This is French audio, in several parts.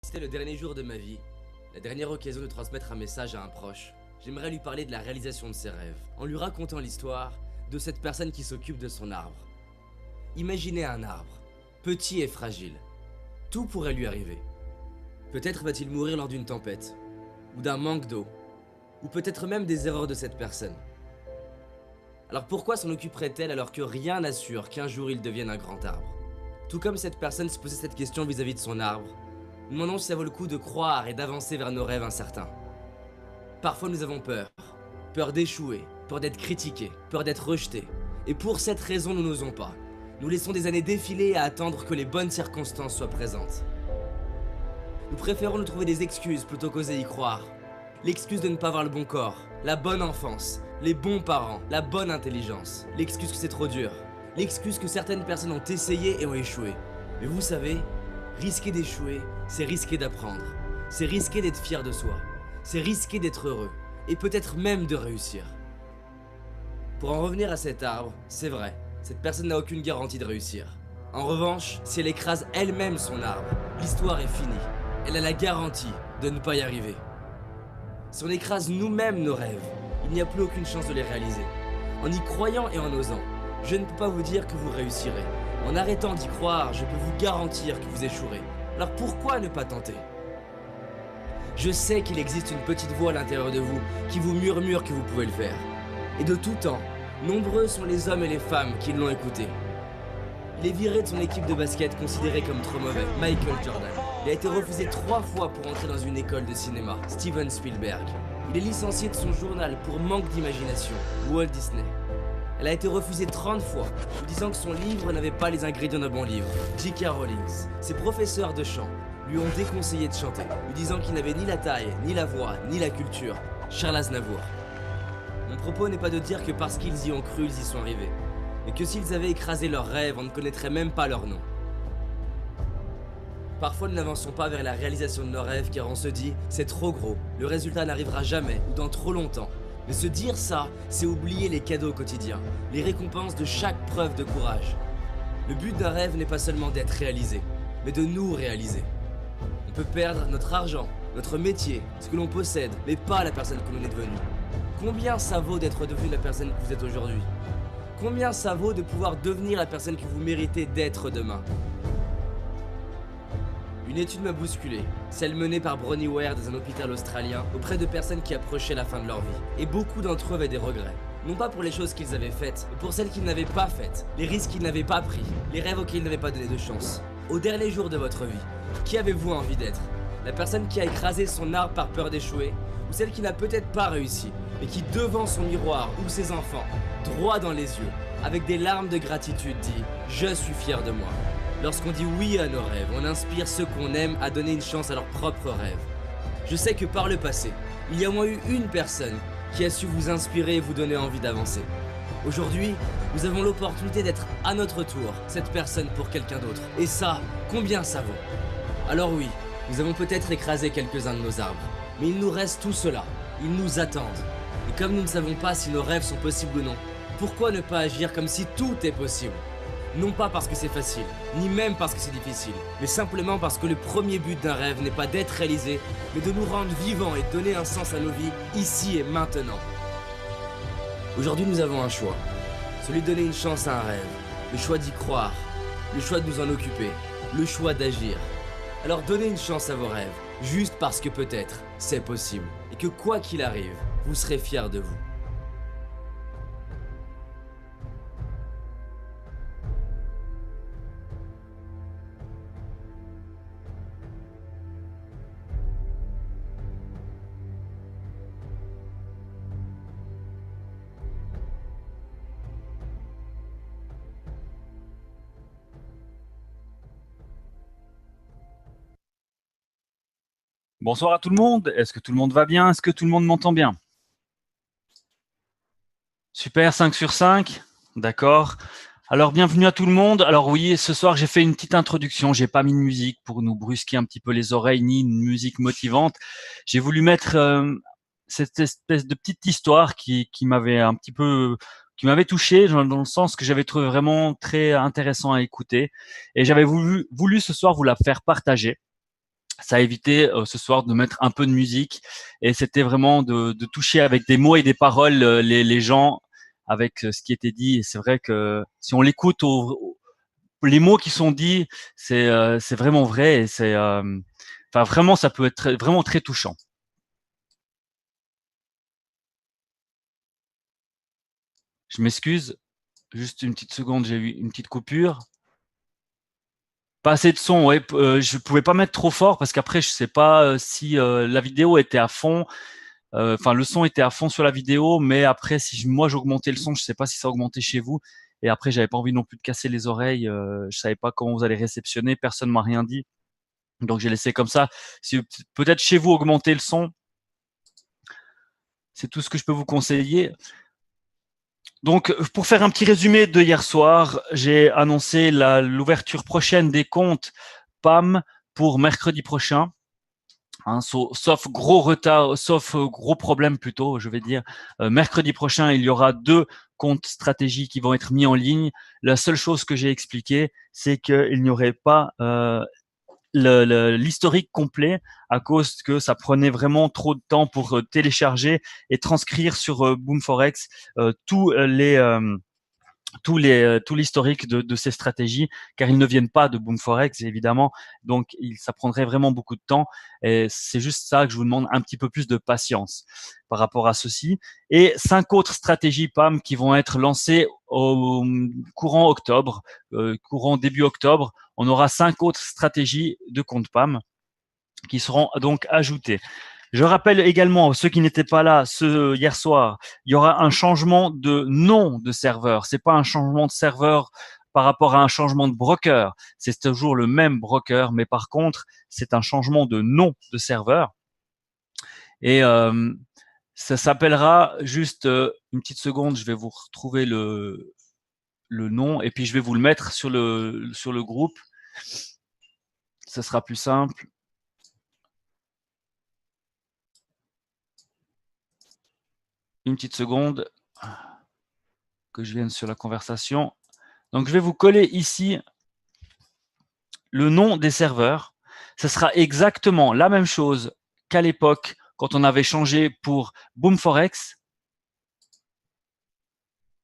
C'était le dernier jour de ma vie, la dernière occasion de transmettre un message à un proche. J'aimerais lui parler de la réalisation de ses rêves, en lui racontant l'histoire de cette personne qui s'occupe de son arbre. Imaginez un arbre, petit et fragile. Tout pourrait lui arriver. Peut-être va-t-il mourir lors d'une tempête, ou d'un manque d'eau, ou peut-être même des erreurs de cette personne. Alors pourquoi s'en occuperait-elle alors que rien n'assure qu'un jour il devienne un grand arbre? Tout comme cette personne se posait cette question vis-à-vis de son arbre, nous demandons si ça vaut le coup de croire et d'avancer vers nos rêves incertains. Parfois nous avons peur. Peur d'échouer, peur d'être critiqué, peur d'être rejeté. Et pour cette raison nous n'osons pas. Nous laissons des années défiler à attendre que les bonnes circonstances soient présentes. Nous préférons nous trouver des excuses plutôt qu'oser y croire. L'excuse de ne pas avoir le bon corps, la bonne enfance, les bons parents, la bonne intelligence. L'excuse que c'est trop dur. L'excuse que certaines personnes ont essayé et ont échoué. Mais vous savez, risquer d'échouer, c'est risquer d'apprendre. C'est risquer d'être fier de soi. C'est risquer d'être heureux. Et peut-être même de réussir. Pour en revenir à cet arbre, c'est vrai, cette personne n'a aucune garantie de réussir. En revanche, si elle écrase elle-même son arbre, l'histoire est finie. Elle a la garantie de ne pas y arriver. Si on écrase nous-mêmes nos rêves, il n'y a plus aucune chance de les réaliser. En y croyant et en osant, je ne peux pas vous dire que vous réussirez. En arrêtant d'y croire, je peux vous garantir que vous échouerez. Alors pourquoi ne pas tenter? Je sais qu'il existe une petite voix à l'intérieur de vous qui vous murmure que vous pouvez le faire. Et de tout temps, nombreux sont les hommes et les femmes qui l'ont écouté. Il est viré de son équipe de basket considéré comme trop mauvais, Michael Jordan. Il a été refusé 3 fois pour entrer dans une école de cinéma, Steven Spielberg. Il est licencié de son journal pour manque d'imagination, Walt Disney. Elle a été refusée 30 fois, en disant que son livre n'avait pas les ingrédients d'un bon livre, J.K. Rowling. Ses professeurs de chant lui ont déconseillé de chanter, lui disant qu'il n'avait ni la taille, ni la voix, ni la culture, Charles Aznavour. Mon propos n'est pas de dire que parce qu'ils y ont cru, ils y sont arrivés, mais que s'ils avaient écrasé leurs rêves, on ne connaîtrait même pas leur nom. Parfois nous n'avançons pas vers la réalisation de nos rêves car on se dit « c'est trop gros, le résultat n'arrivera jamais ou dans trop longtemps ». Mais se dire ça, c'est oublier les cadeaux quotidiens, les récompenses de chaque preuve de courage. Le but d'un rêve n'est pas seulement d'être réalisé, mais de nous réaliser. On peut perdre notre argent, notre métier, ce que l'on possède, mais pas la personne que l'on est devenu. Combien ça vaut d'être devenu la personne que vous êtes aujourd'hui? Combien ça vaut de pouvoir devenir la personne que vous méritez d'être demain? Une étude m'a bousculé, celle menée par Bronnie Ware dans un hôpital australien auprès de personnes qui approchaient la fin de leur vie. Et beaucoup d'entre eux avaient des regrets. Non pas pour les choses qu'ils avaient faites, mais pour celles qu'ils n'avaient pas faites, les risques qu'ils n'avaient pas pris, les rêves auxquels ils n'avaient pas donné de chance. Au dernier jour de votre vie, qui avez-vous envie d'être? La personne qui a écrasé son arbre par peur d'échouer? Ou celle qui n'a peut-être pas réussi, mais qui devant son miroir ou ses enfants, droit dans les yeux, avec des larmes de gratitude dit « Je suis fier de moi ». Lorsqu'on dit oui à nos rêves, on inspire ceux qu'on aime à donner une chance à leurs propres rêves. Je sais que par le passé, il y a au moins eu une personne qui a su vous inspirer et vous donner envie d'avancer. Aujourd'hui, nous avons l'opportunité d'être à notre tour cette personne pour quelqu'un d'autre. Et ça, combien ça vaut? Alors oui, nous avons peut-être écrasé quelques-uns de nos arbres, mais il nous reste tout cela. Ils nous attendent. Et comme nous ne savons pas si nos rêves sont possibles ou non, pourquoi ne pas agir comme si tout est possible? Non pas parce que c'est facile, ni même parce que c'est difficile, mais simplement parce que le premier but d'un rêve n'est pas d'être réalisé, mais de nous rendre vivants et donner un sens à nos vies, ici et maintenant. Aujourd'hui nous avons un choix, celui de donner une chance à un rêve, le choix d'y croire, le choix de nous en occuper, le choix d'agir. Alors donnez une chance à vos rêves, juste parce que peut-être c'est possible, et que quoi qu'il arrive, vous serez fiers de vous. Bonsoir à tout le monde. Est-ce que tout le monde va bien? Est-ce que tout le monde m'entend bien? Super, 5 sur 5. D'accord. Alors, bienvenue à tout le monde. Alors oui, ce soir, j'ai fait une petite introduction. J'ai pas mis de musique pour nous brusquer un petit peu les oreilles, ni une musique motivante. J'ai voulu mettre cette espèce de petite histoire qui m'avait un petit peu, qui m'avait touché dans le sens que j'avais trouvé vraiment très intéressant à écouter. Et j'avais voulu ce soir vous la faire partager. ça a évité ce soir de mettre un peu de musique et c'était vraiment de toucher avec des mots et des paroles les gens avec ce qui était dit. Et c'est vrai que si on l'écoute, les mots qui sont dits, c'est vraiment vrai et c'est, enfin vraiment, ça peut être vraiment très touchant. Je m'excuse, juste une petite seconde, j'ai eu une petite coupure. Pas assez de son, ouais. Je pouvais pas mettre trop fort parce qu'après je sais pas si la vidéo était à fond. Enfin, le son était à fond sur la vidéo, mais après, si moi j'augmentais le son, je sais pas si ça augmentait chez vous. Et après, j'avais pas envie non plus de casser les oreilles. Je savais pas comment vous allez réceptionner. Personne m'a rien dit, donc j'ai laissé comme ça. Si peut-être chez vous augmenter le son, c'est tout ce que je peux vous conseiller. Donc, pour faire un petit résumé de hier soir, j'ai annoncé l'ouverture prochaine des comptes PAM pour mercredi prochain. Hein, sauf gros retard, sauf gros problème plutôt, je vais dire. Mercredi prochain, il y aura 2 comptes stratégies qui vont être mis en ligne. La seule chose que j'ai expliqué, c'est qu'il n'y aurait pas l'historique complet à cause que ça prenait vraiment trop de temps pour télécharger et transcrire sur Boomforex tous tout l'historique de ces stratégies, car ils ne viennent pas de Boomforex évidemment, donc ça prendrait vraiment beaucoup de temps. Et c'est juste ça que je vous demande un petit peu plus de patience par rapport à ceci. Et 5 autres stratégies PAM qui vont être lancées au courant octobre, courant début octobre. On aura 5 autres stratégies de compte PAM qui seront donc ajoutées. Je rappelle également, ceux qui n'étaient pas là hier soir, il y aura un changement de nom de serveur. C'est pas un changement de serveur par rapport à un changement de broker. C'est toujours le même broker, mais par contre, c'est un changement de nom de serveur. Et ça s'appellera juste une petite seconde. Je vais vous retrouver le nom et puis je vais vous le mettre sur le groupe. Ça sera plus simple. Une petite seconde que je vienne sur la conversation. Donc, je vais vous coller ici le nom des serveurs. Ce sera exactement la même chose qu'à l'époque quand on avait changé pour Boomforex.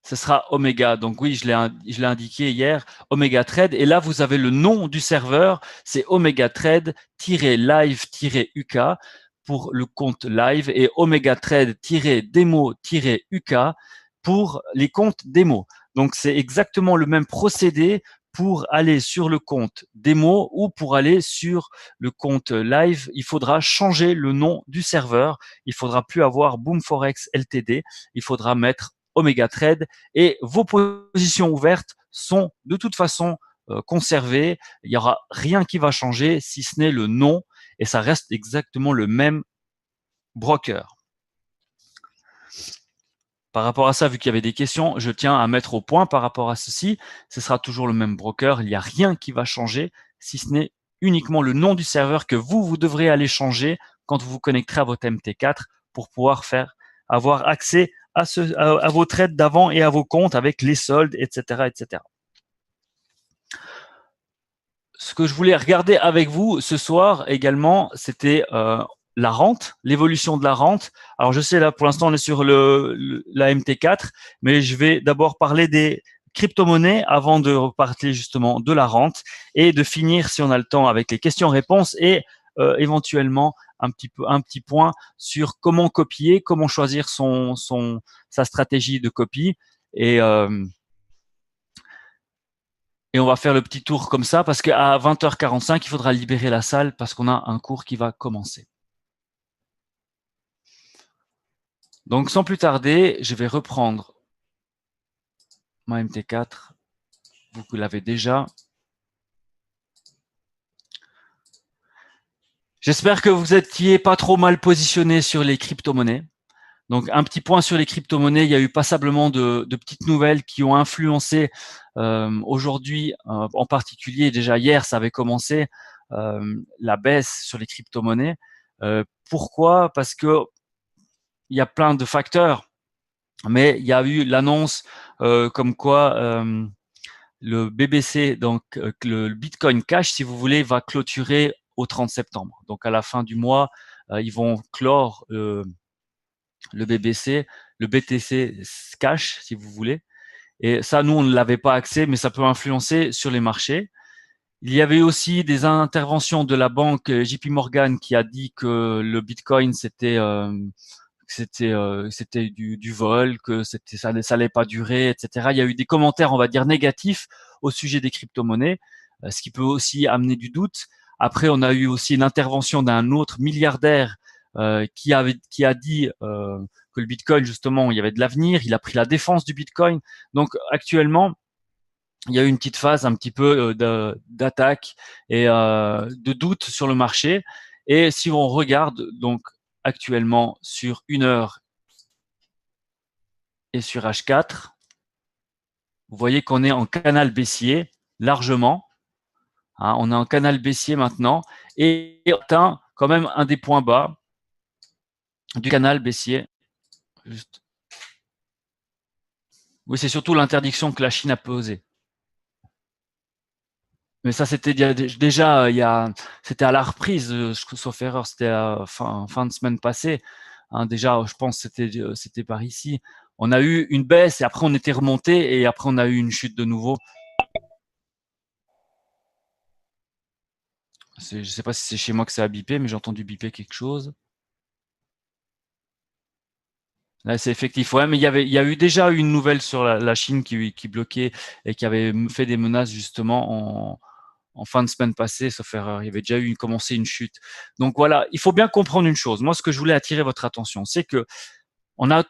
Ce sera Omega. Donc oui, je l'ai indiqué hier, Omega Trade. Et là, vous avez le nom du serveur. C'est Omega Trade-live-UK pour le compte live et Omega Trade-demo-UK pour les comptes démo. Donc, c'est exactement le même procédé pour aller sur le compte démo ou pour aller sur le compte live. Il faudra changer le nom du serveur. Il faudra plus avoir Boomforex Ltd. Il faudra mettre Omega Trade et vos positions ouvertes sont de toute façon conservées. Il n'y aura rien qui va changer si ce n'est le nom et ça reste exactement le même broker. Par rapport à ça, vu qu'il y avait des questions, je tiens à mettre au point par rapport à ceci. Ce sera toujours le même broker. Il n'y a rien qui va changer si ce n'est uniquement le nom du serveur que vous devrez aller changer quand vous vous connecterez à votre MT4 pour pouvoir avoir accès à vos trades d'avant et à vos comptes avec les soldes, etc., etc. Ce que je voulais regarder avec vous ce soir également, c'était la rente, l'évolution de la rente. Alors je sais là pour l'instant on est sur la MT4, mais je vais d'abord parler des crypto-monnaies avant de reparler justement de la rente et de finir si on a le temps avec les questions-réponses et éventuellement un petit point sur comment copier, comment choisir sa stratégie de copie et on va faire le petit tour comme ça parce qu'à 20h45, il faudra libérer la salle parce qu'on a un cours qui va commencer. Donc, sans plus tarder, je vais reprendre ma MT4. Vous l'avez déjà. J'espère que vous étiez pas trop mal positionné sur les crypto-monnaies. Donc, un petit point sur les crypto-monnaies. Il y a eu passablement de petites nouvelles qui ont influencé aujourd'hui, en particulier, déjà hier, ça avait commencé, la baisse sur les crypto-monnaies. Pourquoi? Parce que il y a plein de facteurs, mais il y a eu l'annonce comme quoi le BBC, donc le Bitcoin Cash, si vous voulez, va clôturer au 30 septembre. Donc à la fin du mois, ils vont clore le BBC, le BTC Cash, si vous voulez. Et ça, nous, on ne l'avait pas accès, mais ça peut influencer sur les marchés. Il y avait aussi des interventions de la banque JP Morgan qui a dit que le Bitcoin c'était du vol, que ça allait pas durer, etc. Il y a eu des commentaires, on va dire, négatifs au sujet des crypto-monnaies, ce qui peut aussi amener du doute. Après, on a eu aussi une intervention d'un autre milliardaire qui a dit que le Bitcoin, justement, il y avait de l'avenir. Il a pris la défense du Bitcoin. Donc actuellement, il y a eu une petite phase un petit peu d'attaque et de doute sur le marché. Et si on regarde donc actuellement sur 1 heure et sur H4, vous voyez qu'on est en canal baissier largement. Hein, on est en canal baissier maintenant et on atteint quand même un des points bas du canal baissier. Juste. Oui, c'est surtout l'interdiction que la Chine a posée. Mais ça, c'était déjà, c'était à la reprise, sauf erreur, c'était à fin de semaine passée. Hein, déjà, je pense que c'était par ici. On a eu une baisse et après on était remonté et après on a eu une chute de nouveau. Je ne sais pas si c'est chez moi que ça a bipé, mais j'ai entendu biper quelque chose. Là, c'est effectif. Ouais, mais il y a eu déjà une nouvelle sur la Chine qui bloquait et qui avait fait des menaces justement en fin de semaine passée, sauf erreur. Il y avait déjà commencé une chute. Donc voilà, il faut bien comprendre une chose. Moi, ce que je voulais attirer votre attention, c'est que on a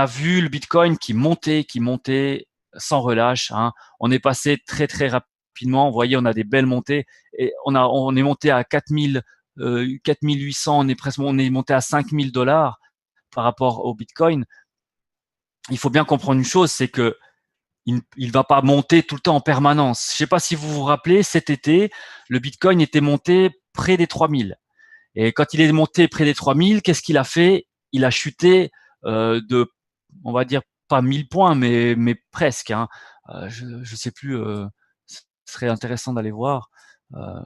vu le Bitcoin qui montait sans relâche. Hein. On est passé très très rapidement. Vous voyez, on a des belles montées et on est monté à 4800. On est monté à 5000 $ par rapport au Bitcoin. Il faut bien comprendre une chose, c'est que il va pas monter tout le temps en permanence. Je sais pas si vous vous rappelez, cet été, le Bitcoin était monté près des 3000. Et quand il est monté près des 3000, qu'est-ce qu'il a fait? Il a chuté de, on va dire, pas 1000 points, mais presque. Hein. Je sais plus, ce serait intéressant d'aller voir. Euh,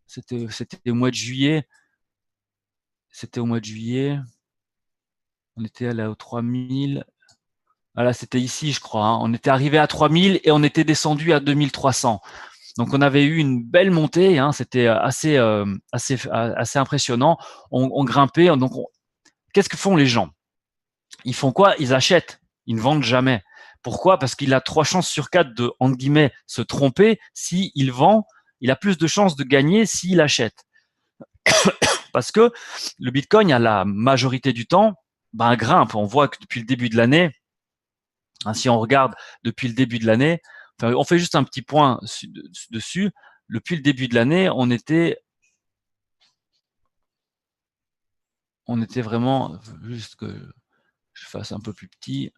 c'était au mois de juillet. C'était au mois de juillet. On était allé aux 3000. Voilà, c'était ici, je crois. Hein. On était arrivé à 3000 et on était descendu à 2300. Donc on avait eu une belle montée, hein, c'était assez impressionnant. On grimpait. Donc qu'est-ce que font les gens? Ils font quoi? Ils achètent. Ils ne vendent jamais. Pourquoi? Parce qu'il a 3 chances sur 4 de, entre guillemets, se tromper. S'il vend, il a plus de chances de gagner s'il achète. Parce que le Bitcoin, à la majorité du temps, grimpe. On voit que depuis le début de l'année, hein, si on regarde depuis le début de l'année, enfin, on fait juste un petit point dessus. Depuis le début de l'année, on était vraiment, juste que je fasse un peu plus petit.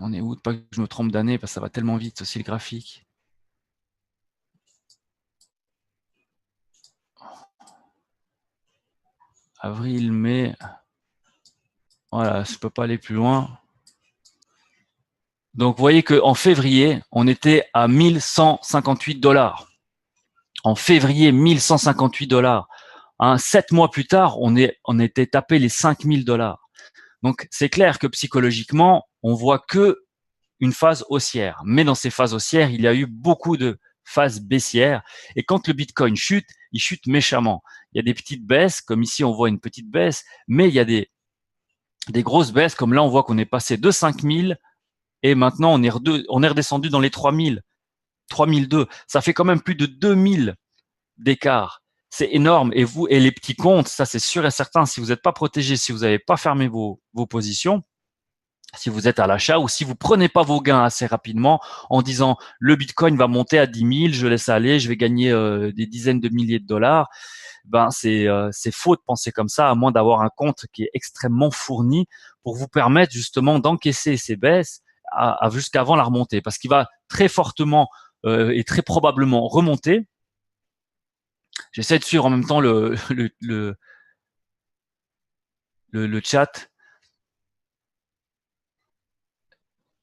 On est où? Pas que je me trompe d'année, parce que ça va tellement vite aussi le graphique. Avril, mai. Voilà, je peux pas aller plus loin. Donc, vous voyez qu'en février, on était à 1158 $. En février, 1158 $. Hein, 7 mois plus tard, on était tapé les 5000 $. Donc, c'est clair que psychologiquement, on voit que une phase haussière. Mais dans ces phases haussières, il y a eu beaucoup de phases baissières. Et quand le Bitcoin chute, il chute méchamment. Il y a des petites baisses, comme ici on voit une petite baisse, mais il y a des grosses baisses, comme là on voit qu'on est passé de 5000 et maintenant on est redescendu dans les 3000, 3002. Ça fait quand même plus de 2000 d'écart. C'est énorme. Et les petits comptes, ça c'est sûr et certain, si vous n'êtes pas protégé, si vous n'avez pas fermé vos positions, si vous êtes à l'achat ou si vous prenez pas vos gains assez rapidement en disant le Bitcoin va monter à 10 000, je laisse aller, je vais gagner des dizaines de milliers de dollars, c'est faux de penser comme ça, à moins d'avoir un compte qui est extrêmement fourni pour vous permettre justement d'encaisser ces baisses jusqu'avant la remontée, parce qu'il va très fortement et très probablement remonter. J'essaie de suivre en même temps le chat.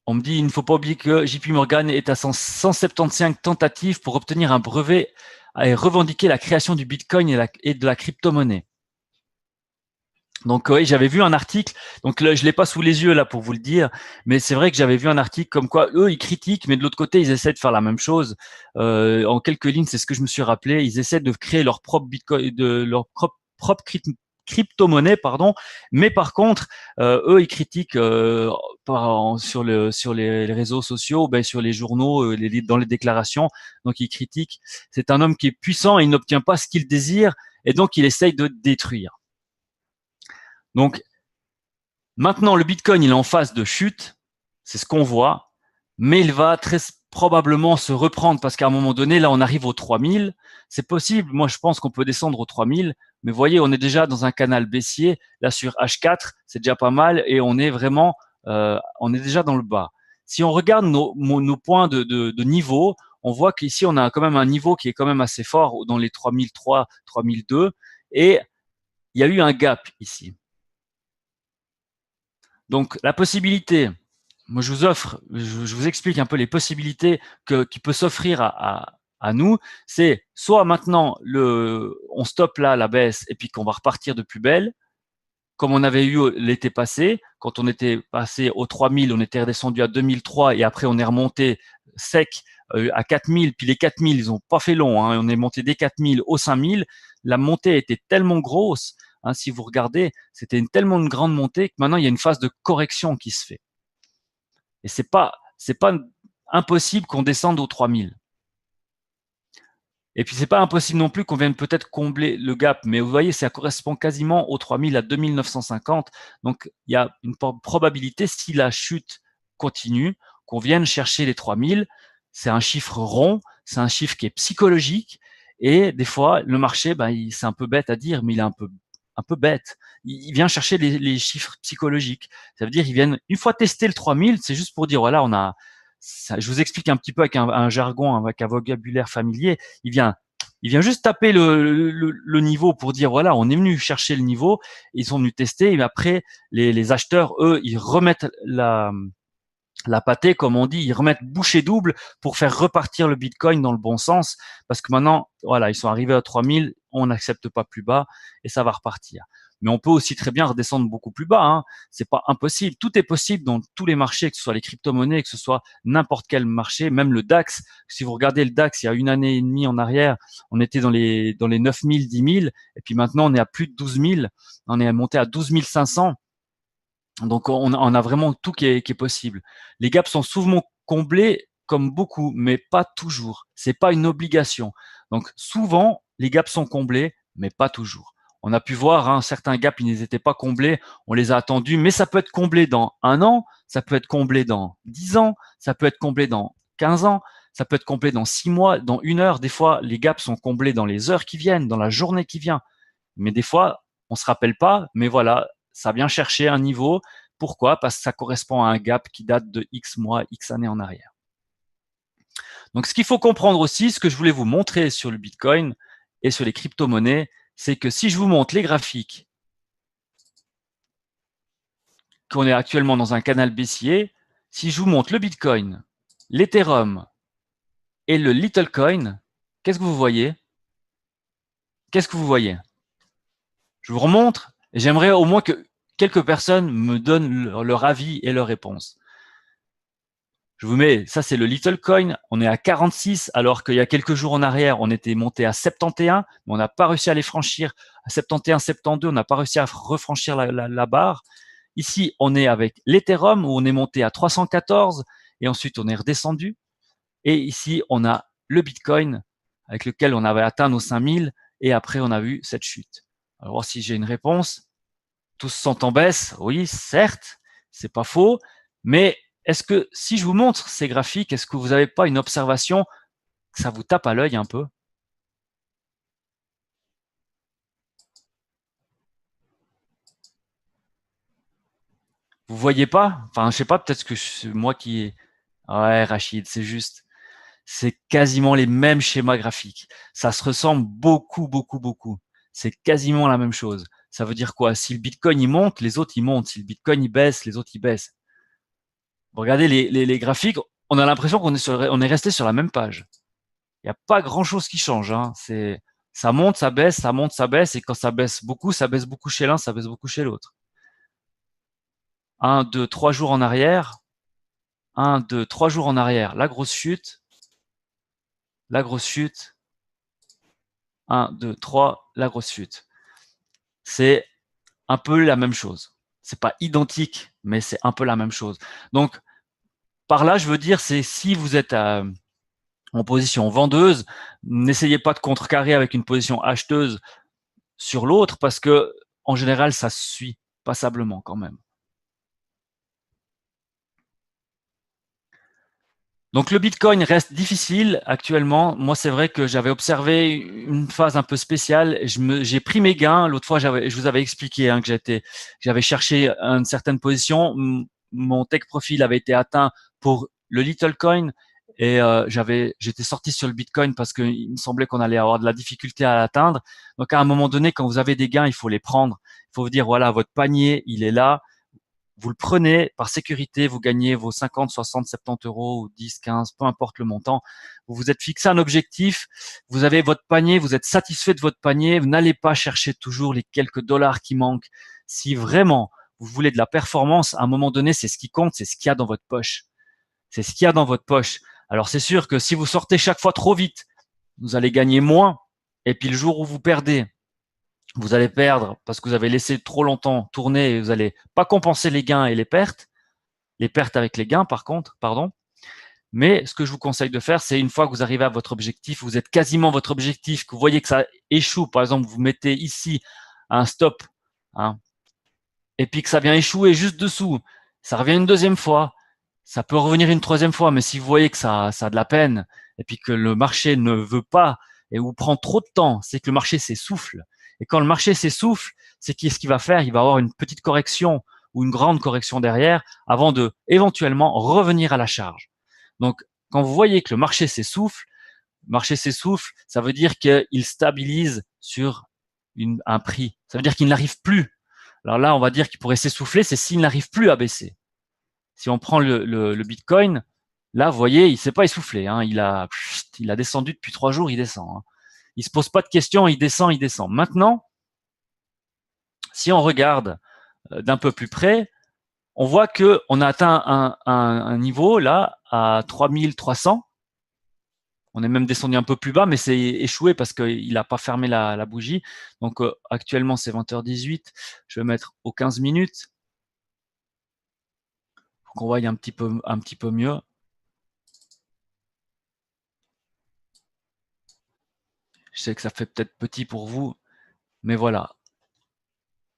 On me dit, il ne faut pas oublier que JP Morgan est à 175 tentatives pour obtenir un brevet et revendiquer la création du Bitcoin et de la crypto-monnaie. Donc oui, j'avais vu un article, donc là, je l'ai pas sous les yeux là pour vous le dire, mais c'est vrai que j'avais vu un article comme quoi eux ils critiquent, mais de l'autre côté ils essaient de faire la même chose. En quelques lignes, c'est ce que je me suis rappelé. Ils essaient de créer leur propre Bitcoin, de leur propre crypto-monnaie, pardon. Mais par contre, eux ils critiquent sur les réseaux sociaux, ben sur les journaux, dans les déclarations. Donc ils critiquent. C'est un homme qui est puissant et il n'obtient pas ce qu'il désire, et donc il essaye de détruire. Donc, maintenant, le Bitcoin, il est en phase de chute, c'est ce qu'on voit, mais il va très probablement se reprendre parce qu'à un moment donné, là, on arrive aux 3000. C'est possible, moi, je pense qu'on peut descendre aux 3000, mais vous voyez, on est déjà dans un canal baissier. Là, sur H4, c'est déjà pas mal et on est vraiment, on est déjà dans le bas. Si on regarde nos points de niveau, on voit qu'ici, on a quand même un niveau qui est quand même assez fort dans les 3003, 3002 et il y a eu un gap ici. Donc, la possibilité, moi je vous explique un peu les possibilités qui peut s'offrir à nous. C'est soit maintenant on stoppe là la baisse et puis qu'on va repartir de plus belle, comme on avait eu l'été passé, quand on était passé aux 3000, on était redescendu à 2003 et après on est remonté sec à 4000, puis les 4000, ils ont pas fait long, hein, on est monté des 4000 aux 5000, la montée était tellement grosse, hein, si vous regardez, c'était tellement une grande montée que maintenant il y a une phase de correction qui se fait. Et c'est pas impossible qu'on descende aux 3000. Et puis c'est pas impossible non plus qu'on vienne peut-être combler le gap, mais vous voyez, ça correspond quasiment aux 3000 à 2950. Donc il y a une probabilité, si la chute continue, qu'on vienne chercher les 3000. C'est un chiffre rond, c'est un chiffre qui est psychologique. Et des fois, le marché, c'est un peu bête à dire, mais il est un peu bête. Il vient chercher les chiffres psychologiques. Ça veut dire, ils viennent une fois tester le 3000, c'est juste pour dire voilà, on a. Ça, je vous explique un petit peu avec un jargon, avec un vocabulaire familier. Il vient juste taper le niveau pour dire voilà, on est venu chercher le niveau. Ils sont venus tester et après les acheteurs, eux, ils remettent la pâtée, comme on dit, ils remettent bouchée double pour faire repartir le Bitcoin dans le bon sens, parce que maintenant, voilà, ils sont arrivés à 3000, on n'accepte pas plus bas et ça va repartir. Mais on peut aussi très bien redescendre beaucoup plus bas, hein. C'est pas impossible. Tout est possible dans tous les marchés, que ce soit les crypto-monnaies, que ce soit n'importe quel marché, même le DAX. Si vous regardez le DAX, il y a une année et demie en arrière, on était dans les 9000, 10 000, et puis maintenant on est à plus de 12 000, on est monté à 12 500. Donc on a vraiment tout qui est possible. Les gaps sont souvent comblés comme beaucoup, mais pas toujours. C'est pas une obligation. Donc souvent les gaps sont comblés, mais pas toujours. On a pu voir certains gaps, ils n'étaient pas comblés, on les a attendus, mais ça peut être comblé dans 1 an, ça peut être comblé dans 10 ans, ça peut être comblé dans 15 ans, ça peut être comblé dans 6 mois, dans 1 heure. Des fois, les gaps sont comblés dans les heures qui viennent, dans la journée qui vient. Mais des fois, on se rappelle pas, mais voilà, ça vient chercher un niveau. Pourquoi? Parce que ça correspond à un gap qui date de X mois, X années en arrière. Donc, ce qu'il faut comprendre aussi, ce que je voulais vous montrer sur le Bitcoin et sur les crypto-monnaies, c'est que si je vous montre les graphiques, qu'on est actuellement dans un canal baissier, si je vous montre le Bitcoin, l'Ethereum et le Littlecoin, qu'est-ce que vous voyez? Qu'est-ce que vous voyez? Je vous remontre et j'aimerais au moins que quelques personnes me donnent leur avis et leur réponse. Je vous mets, ça c'est le Littlecoin, on est à 46 alors qu'il y a quelques jours en arrière, on était monté à 71, mais on n'a pas réussi à les franchir. À 71, 72, on n'a pas réussi à refranchir la barre. Ici, on est avec l'Ethereum où on est monté à 314 et ensuite on est redescendu. Et ici, on a le Bitcoin avec lequel on avait atteint nos 5000 et après on a vu cette chute. Alors voir si j'ai une réponse. Tous sont en baisse, oui, certes, c'est pas faux, mais est-ce que si je vous montre ces graphiques, est-ce que vous n'avez pas une observation que ça vous tape à l'œil un peu? Vous voyez pas? Enfin, je sais pas, peut-être que c'est moi qui... Ouais, Rachid, c'est juste. C'est quasiment les mêmes schémas graphiques. Ça se ressemble beaucoup, beaucoup, beaucoup. C'est quasiment la même chose. Ça veut dire quoi? Si le Bitcoin il monte, les autres ils montent. Si le Bitcoin il baisse, les autres ils baissent. Vous regardez les graphiques, on a l'impression on est resté sur la même page. Il n'y a pas grand-chose qui change. Hein. Ça monte, ça baisse, ça monte, ça baisse, et quand ça baisse beaucoup chez l'un, ça baisse beaucoup chez l'autre. 1, 2, 3 jours en arrière. 1, 2, 3 jours en arrière. La grosse chute. La grosse chute. 1, 2, 3, la grosse chute. C'est un peu la même chose. C'est pas identique, mais c'est un peu la même chose. Donc, par là, je veux dire, c'est si vous êtes en position vendeuse, n'essayez pas de contrecarrer avec une position acheteuse sur l'autre parce que, en général, ça se suit passablement quand même. Donc le Bitcoin reste difficile actuellement. Moi, c'est vrai que j'avais observé une phase un peu spéciale. J'ai pris mes gains. L'autre fois, je vous avais expliqué hein, que j'avais cherché une certaine position. Mon take profil avait été atteint pour le Little Coin et j'étais sorti sur le Bitcoin parce qu'il me semblait qu'on allait avoir de la difficulté à l'atteindre. Donc à un moment donné, quand vous avez des gains, il faut les prendre. Il faut vous dire voilà, votre panier, il est là. Vous le prenez par sécurité, vous gagnez vos 50, 60, 70 euros ou 10, 15, peu importe le montant. Vous vous êtes fixé un objectif, vous avez votre panier, vous êtes satisfait de votre panier, vous n'allez pas chercher toujours les quelques dollars qui manquent. Si vraiment vous voulez de la performance, à un moment donné, c'est ce qui compte, c'est ce qu'il y a dans votre poche. C'est ce qu'il y a dans votre poche. Alors c'est sûr que si vous sortez chaque fois trop vite, vous allez gagner moins. Et puis le jour où vous perdez, vous allez perdre parce que vous avez laissé trop longtemps tourner et vous n'allez pas compenser les gains et les pertes avec les gains par contre, pardon. Mais ce que je vous conseille de faire, c'est une fois que vous arrivez à votre objectif, vous êtes quasiment votre objectif, que vous voyez que ça échoue, par exemple, vous mettez ici un stop, hein, et puis que ça vient échouer juste dessous, ça revient une deuxième fois, ça peut revenir une troisième fois, mais si vous voyez que ça a de la peine, et puis que le marché ne veut pas et vous prend trop de temps, c'est que le marché s'essouffle. Et quand le marché s'essouffle, c'est qu'est-ce qu'il va faire? Il va avoir une petite correction ou une grande correction derrière avant de éventuellement revenir à la charge. Donc, quand vous voyez que le marché s'essouffle, ça veut dire qu'il stabilise sur un prix. Ça veut dire qu'il n'arrive plus. Alors là, on va dire qu'il pourrait s'essouffler, c'est s'il n'arrive plus à baisser. Si on prend le Bitcoin, là, vous voyez, il s'est pas essoufflé. Hein, il a descendu depuis 3 jours, il descend. Hein. Il se pose pas de questions, il descend, il descend. Maintenant, si on regarde d'un peu plus près, on voit que on a atteint un niveau là à 3300. On est même descendu un peu plus bas, mais c'est échoué parce qu'il n'a pas fermé la bougie. Donc actuellement, c'est 20h18. Je vais mettre aux 15 minutes pour qu'on voie un petit peu mieux. Je sais que ça fait peut-être petit pour vous, mais voilà.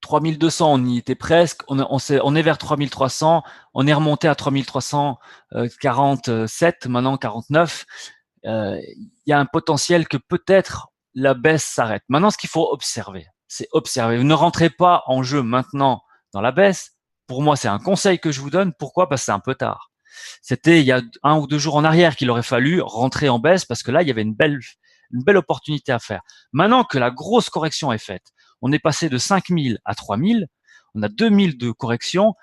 3200, on y était presque. On est vers 3300. On est remonté à 3347, maintenant 49. Il y a un potentiel que peut-être la baisse s'arrête. Maintenant, ce qu'il faut observer, c'est observer. Vous ne rentrez pas en jeu maintenant dans la baisse. Pour moi, c'est un conseil que je vous donne. Pourquoi? Parce que c'est un peu tard. C'était il y a 1 ou 2 jours en arrière qu'il aurait fallu rentrer en baisse parce que là, il y avait une belle opportunité à faire. Maintenant que la grosse correction est faite, on est passé de 5000 à 3000, on a 2000 de correction.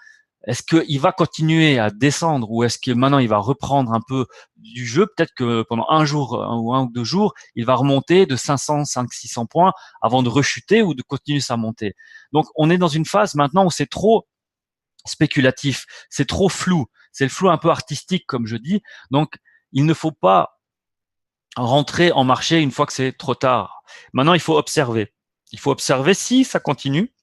Est-ce qu'il va continuer à descendre ou est-ce que maintenant il va reprendre un peu du jeu? Peut-être que pendant un ou 2 jours, il va remonter de 500, 500, 600 points avant de rechuter ou de continuer sa montée. Donc on est dans une phase maintenant où c'est trop spéculatif, c'est trop flou, c'est le flou un peu artistique comme je dis. Donc il ne faut pas rentrer en marché une fois que c'est trop tard. Maintenant il faut observer. Il faut observer si ça continue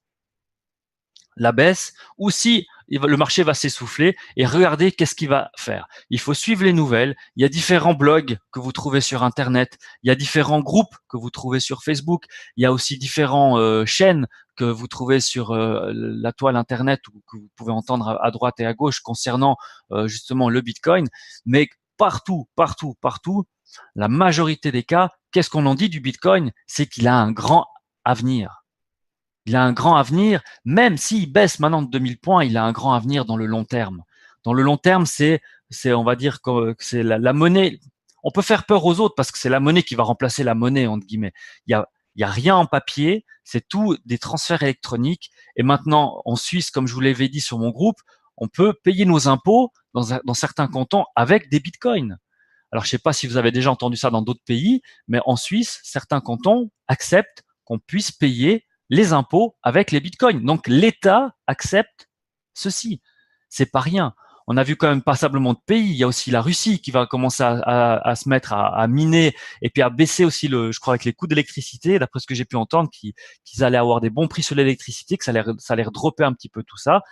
la baisse ou si le marché va s'essouffler et regardez qu'est-ce qu'il va faire. Il faut suivre les nouvelles. Il y a différents blogs que vous trouvez sur Internet. Il y a différents groupes que vous trouvez sur Facebook. Il y a aussi différentes chaînes que vous trouvez sur la toile Internet ou que vous pouvez entendre à droite et à gauche concernant justement le Bitcoin. Mais partout, la majorité des cas, qu'est-ce qu'on en dit du Bitcoin? C'est qu'il a un grand avenir. Il a un grand avenir, même s'il baisse maintenant de 2000 points, il a un grand avenir dans le long terme. Dans le long terme, on va dire que c'est la monnaie. On peut faire peur aux autres parce que c'est la monnaie qui va remplacer la monnaie, entre guillemets. Il y a rien en papier, c'est tout des transferts électroniques. Et maintenant, en Suisse, comme je vous l'avais dit sur mon groupe, on peut payer nos impôts dans certains cantons avec des bitcoins. Alors, je ne sais pas si vous avez déjà entendu ça dans d'autres pays, mais en Suisse, certains cantons acceptent qu'on puisse payer les impôts avec les bitcoins. Donc, l'État accepte ceci. C'est pas rien. On a vu quand même passablement de pays. Il y a aussi la Russie qui va commencer à se mettre à miner et puis à baisser aussi je crois, avec les coûts d'électricité. D'après ce que j'ai pu entendre, qu'ils allaient avoir des bons prix sur l'électricité, que ça allait redropper un petit peu tout ça.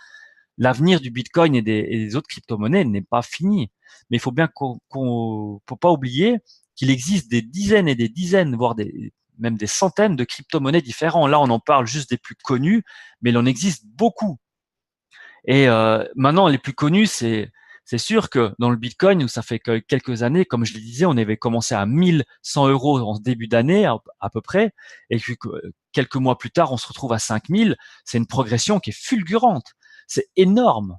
L'avenir du Bitcoin et des autres crypto-monnaies n'est pas fini. Mais il faut bien faut pas oublier qu'il existe des dizaines et des dizaines, voire même des centaines de crypto-monnaies différents. Là, on en parle juste des plus connus, mais il en existe beaucoup. Et maintenant, les plus connus, c'est sûr que dans le Bitcoin, où ça fait que quelques années, comme je le disais, on avait commencé à 1100 € en début d'année à peu près, et puis quelques mois plus tard, on se retrouve à 5000. C'est une progression qui est fulgurante. C'est énorme.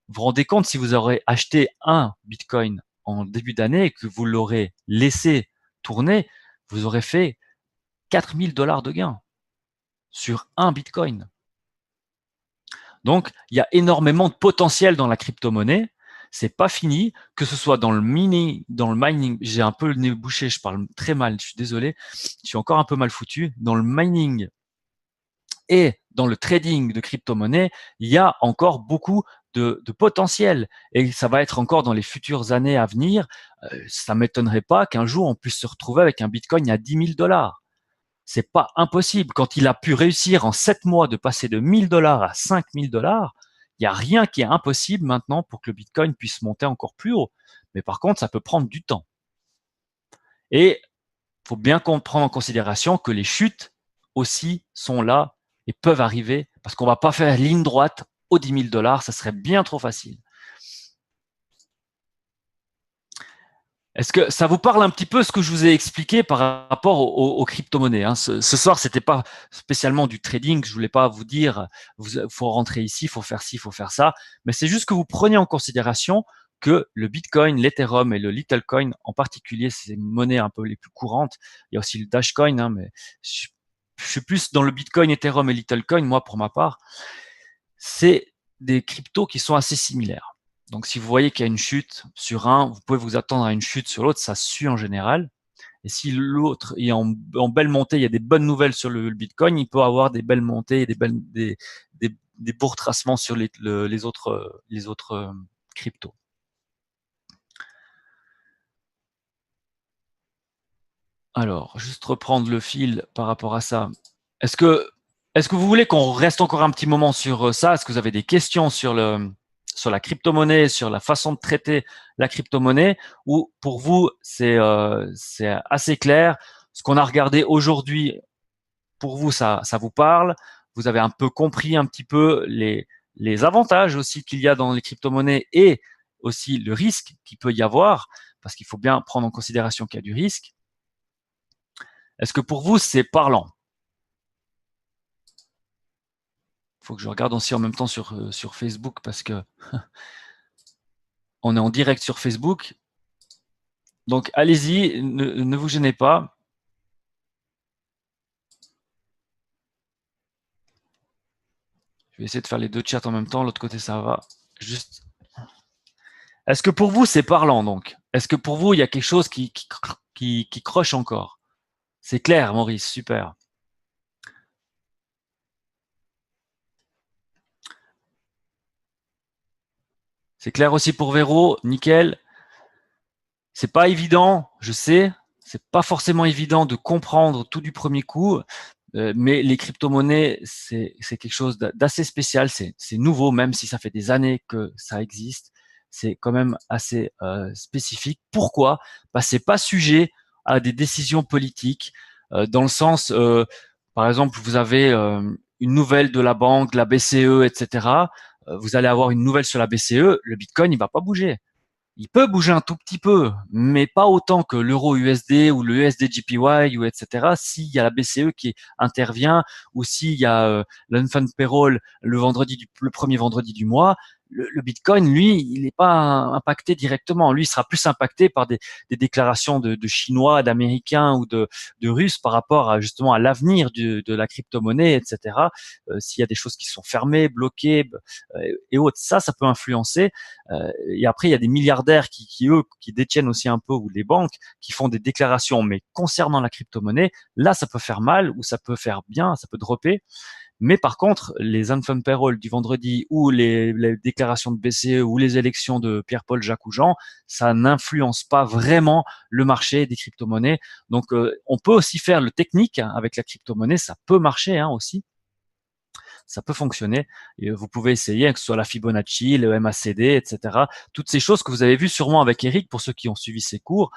Vous vous rendez compte, si vous aurez acheté un Bitcoin en début d'année et que vous l'aurez laissé tourner, vous aurez fait 4000 $ de gain sur un Bitcoin. Donc, il y a énormément de potentiel dans la crypto-monnaie. C'est pas fini, que ce soit dans le mining, j'ai un peu le nez bouché, je parle très mal, je suis désolé, je suis encore un peu mal foutu. Dans le mining et dans le trading de crypto-monnaie, il y a encore beaucoup de potentiel et ça va être encore dans les futures années à venir. Ça m'étonnerait pas qu'un jour on puisse se retrouver avec un Bitcoin à 10 000 $. C'est pas impossible. Quand il a pu réussir en 7 mois de passer de 1000 $ à 5000 $, il n'y a rien qui est impossible maintenant pour que le Bitcoin puisse monter encore plus haut. Mais par contre, ça peut prendre du temps. Et il faut bien prendre en considération que les chutes aussi sont là et peuvent arriver parce qu'on va pas faire ligne droite aux 10 000 $. Ça serait bien trop facile. Est-ce que ça vous parle un petit peu ce que je vous ai expliqué par rapport aux crypto-monnaies, hein? Ce soir, c'était pas spécialement du trading. Je voulais pas vous dire, faut rentrer ici, faut faire ci, faut faire ça. Mais c'est juste que vous preniez en considération que le Bitcoin, l'Ethereum et le Littlecoin en particulier, c'est les monnaies un peu les plus courantes. Il y a aussi le Dashcoin, hein, mais je suis plus dans le Bitcoin, Ethereum et Littlecoin, moi, pour ma part. C'est des cryptos qui sont assez similaires. Donc, si vous voyez qu'il y a une chute sur un, vous pouvez vous attendre à une chute sur l'autre, ça suit en général. Et si l'autre est en belle montée, il y a des bonnes nouvelles sur le Bitcoin, il peut avoir des belles montées et des beaux retracements sur les autres cryptos. Alors, juste reprendre le fil par rapport à ça. Est-ce que vous voulez qu'on reste encore un petit moment sur ça? Est-ce que vous avez des questions sur la crypto-monnaie, sur la façon de traiter la crypto-monnaie, ou pour vous, c'est assez clair. Ce qu'on a regardé aujourd'hui, pour vous, ça vous parle. Vous avez un peu compris un petit peu les avantages aussi qu'il y a dans les crypto-monnaies et aussi le risque qu'il peut y avoir, parce qu'il faut bien prendre en considération qu'il y a du risque. Est-ce que pour vous, c'est parlant? Il faut que je regarde aussi en même temps sur Facebook parce que on est en direct sur Facebook. Donc, allez-y, ne vous gênez pas. Je vais essayer de faire les deux chats en même temps. L'autre côté, ça va. Juste. Est-ce que pour vous, c'est parlant donc? Est-ce que pour vous, il y a quelque chose qui croche encore? C'est clair, Maurice, super. C'est clair aussi pour Véro, nickel. C'est pas évident, je sais. C'est pas forcément évident de comprendre tout du premier coup, mais les crypto-monnaies, c'est quelque chose d'assez spécial. C'est nouveau, même si ça fait des années que ça existe. C'est quand même assez spécifique. Pourquoi? C'est pas sujet à des décisions politiques, dans le sens, par exemple, vous avez une nouvelle de la banque, de la BCE, etc. Vous allez avoir une nouvelle sur la BCE, le Bitcoin, il va pas bouger. Il peut bouger un tout petit peu, mais pas autant que l'euro USD ou le USD JPY ou etc. S'il y a la BCE qui intervient ou s'il y a l'unfund payroll le premier vendredi du mois, le Bitcoin, lui, il n'est pas impacté directement. Lui, il sera plus impacté par des déclarations de Chinois, d'Américains ou de Russes par rapport à justement à l'avenir de la crypto-monnaie, etc. S'il y a des choses qui sont fermées, bloquées et autres, ça peut influencer. Et après, il y a des milliardaires qui eux, qui détiennent aussi un peu, ou les banques, qui font des déclarations, mais concernant la crypto-monnaie, là, ça peut faire mal ou ça peut faire bien, ça peut dropper. Mais par contre, les unfund payroll du vendredi ou les déclarations de BCE ou les élections de Pierre-Paul, Jacques ou Jean, ça n'influence pas vraiment le marché des crypto-monnaies. Donc, on peut aussi faire le technique avec la crypto-monnaie, ça peut marcher aussi. Ça peut fonctionner. Et vous pouvez essayer, que ce soit la Fibonacci, le MACD, etc. Toutes ces choses que vous avez vues sûrement avec Eric, pour ceux qui ont suivi ses cours,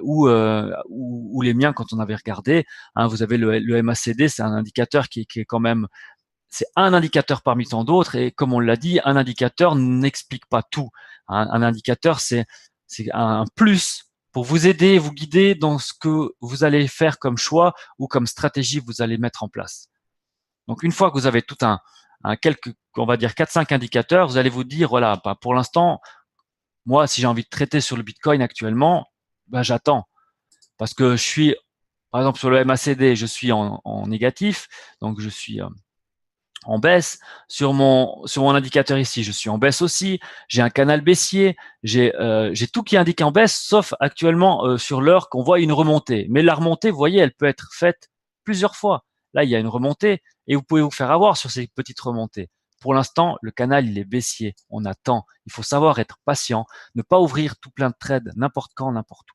ou les miens quand on avait regardé. Vous avez le MACD, c'est un indicateur qui est quand même, c'est un indicateur parmi tant d'autres, et comme on l'a dit, un indicateur n'explique pas tout. Un indicateur, c'est un plus pour vous aider, vous guider dans ce que vous allez faire comme choix ou comme stratégie vous allez mettre en place. Donc, une fois que vous avez tout quelques, on va dire 4-5 indicateurs, vous allez vous dire, voilà, pour l'instant, moi, si j'ai envie de traiter sur le Bitcoin actuellement, j'attends. Parce que je suis, par exemple, sur le MACD, je suis en négatif, donc je suis en baisse. Sur mon indicateur ici, je suis en baisse aussi. J'ai un canal baissier. J'ai tout qui indique en baisse, sauf actuellement sur l'heure qu'on voit une remontée. Mais la remontée, vous voyez, elle peut être faite plusieurs fois. Là, il y a une remontée et vous pouvez vous faire avoir sur ces petites remontées. Pour l'instant, le canal, il est baissier. On attend. Il faut savoir être patient, ne pas ouvrir tout plein de trades n'importe quand, n'importe où.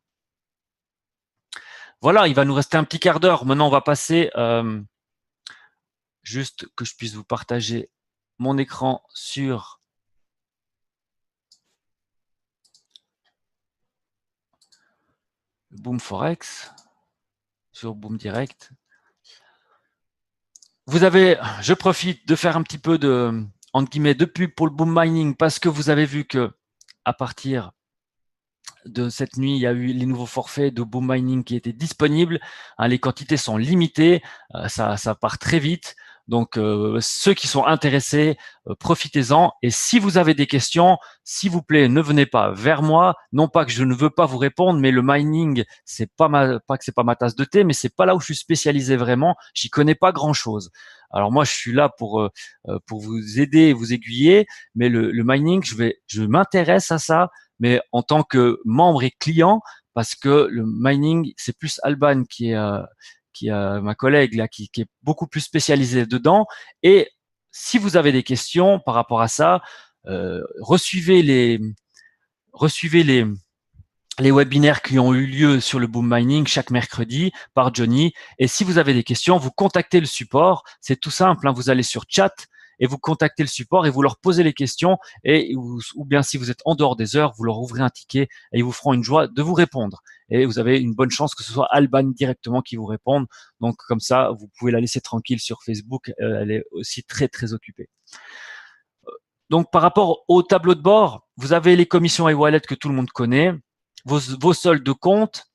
Voilà, il va nous rester un petit quart d'heure. Maintenant, on va passer, juste que je puisse vous partager mon écran sur Boom Forex, sur Boom Direct. Je profite de faire un petit peu entre guillemets, de pub pour le Boom Mining, parce que vous avez vu que à partir de cette nuit, il y a eu les nouveaux forfaits de Boom Mining qui étaient disponibles. Les quantités sont limitées, ça part très vite. Donc, ceux qui sont intéressés, profitez-en. Et si vous avez des questions, s'il vous plaît, ne venez pas vers moi. Non pas que je ne veux pas vous répondre, mais le mining, c'est pas que c'est pas ma tasse de thé, mais c'est pas là où je suis spécialisé vraiment. J'y connais pas grand-chose. Alors moi, je suis là pour vous aider, vous aiguiller. Mais le mining, je m'intéresse à ça, mais en tant que membre et client, parce que le mining, c'est plus Alban qui est ma collègue là, qui est beaucoup plus spécialisée dedans. Et si vous avez des questions par rapport à ça, resuivez les webinaires qui ont eu lieu sur le Boom Mining chaque mercredi par Johnny. Et si vous avez des questions, vous contactez le support. C'est tout simple. Vous allez sur chat et vous contactez le support et vous leur posez les questions. Ou bien si vous êtes en dehors des heures, vous leur ouvrez un ticket et ils vous feront une joie de vous répondre. Et vous avez une bonne chance que ce soit Alban directement qui vous réponde. Donc comme ça, vous pouvez la laisser tranquille sur Facebook. Elle est aussi très très occupée. Donc par rapport au tableau de bord, vous avez les commissions et wallets que tout le monde connaît, vos soldes de compte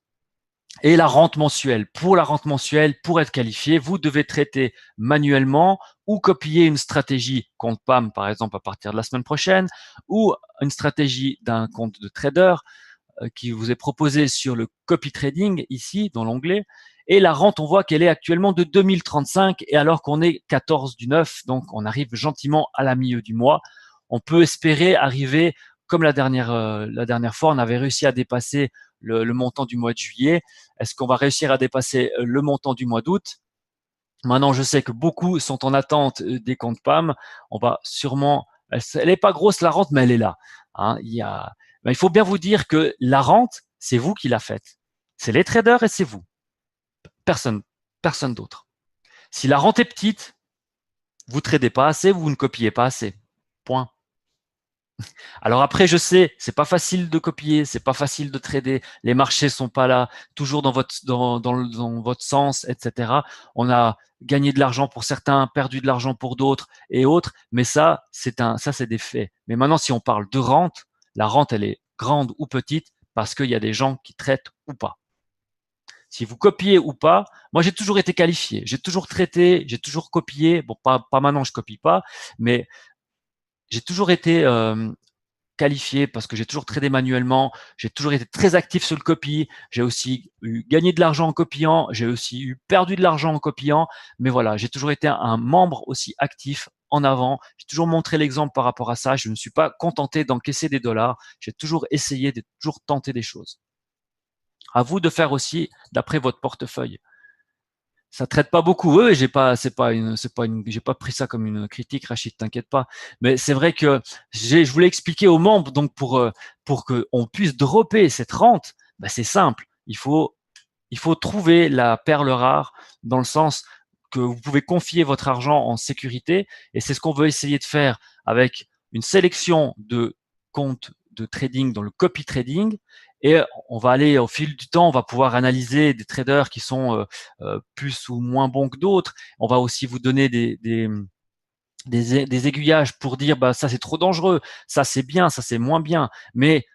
et la rente mensuelle. Pour la rente mensuelle, pour être qualifié, vous devez traiter manuellement ou copier une stratégie compte PAM, par exemple, à partir de la semaine prochaine, ou une stratégie d'un compte de trader qui vous est proposé sur le copy trading, ici, dans l'onglet. Et la rente, on voit qu'elle est actuellement de 2035, et alors qu'on est 14 du 9, donc on arrive gentiment à la milieu du mois. On peut espérer arriver, comme la dernière fois, on avait réussi à dépasser le montant du mois de juillet. Est-ce qu'on va réussir à dépasser le montant du mois d'août? Maintenant, je sais que beaucoup sont en attente des comptes PAM. On va sûrement, elle n'est pas grosse la rente, mais elle est là. Il faut bien vous dire que la rente, c'est vous qui la faites. C'est les traders et c'est vous. Personne d'autre. Si la rente est petite, vous ne tradez pas assez, vous ne copiez pas assez. Point. Alors après, je sais, c'est pas facile de copier, c'est pas facile de trader, les marchés sont pas là, toujours dans votre sens, etc. On a gagné de l'argent pour certains, perdu de l'argent pour d'autres et autres, mais ça, c'est des faits. Mais maintenant, si on parle de rente, la rente, elle est grande ou petite parce qu'il y a des gens qui traitent ou pas. Si vous copiez ou pas, moi j'ai toujours été qualifié, j'ai toujours traité, j'ai toujours copié. Bon, pas maintenant, je copie pas, mais j'ai toujours été qualifié parce que j'ai toujours tradé manuellement, j'ai toujours été très actif sur le copy, j'ai aussi gagné de l'argent en copiant, j'ai aussi perdu de l'argent en copiant, mais voilà, j'ai toujours été un membre aussi actif en avant, j'ai toujours montré l'exemple par rapport à ça, je ne me suis pas contenté d'encaisser des dollars, j'ai toujours essayé de toujours tenter des choses. À vous de faire aussi d'après votre portefeuille. Ça traite pas beaucoup. Oui, j'ai pas pris ça comme une critique, Rachid, t'inquiète pas. Mais c'est vrai que je voulais expliquer aux membres, donc pour que on puisse dropper cette rente, bah, c'est simple. Il faut trouver la perle rare dans le sens que vous pouvez confier votre argent en sécurité, et c'est ce qu'on veut essayer de faire avec une sélection de comptes de trading dans le copy trading. Et on va aller au fil du temps, on va pouvoir analyser des traders qui sont plus ou moins bons que d'autres. On va aussi vous donner des aiguillages pour dire bah ça c'est trop dangereux, ça c'est bien, ça c'est moins bien. Mais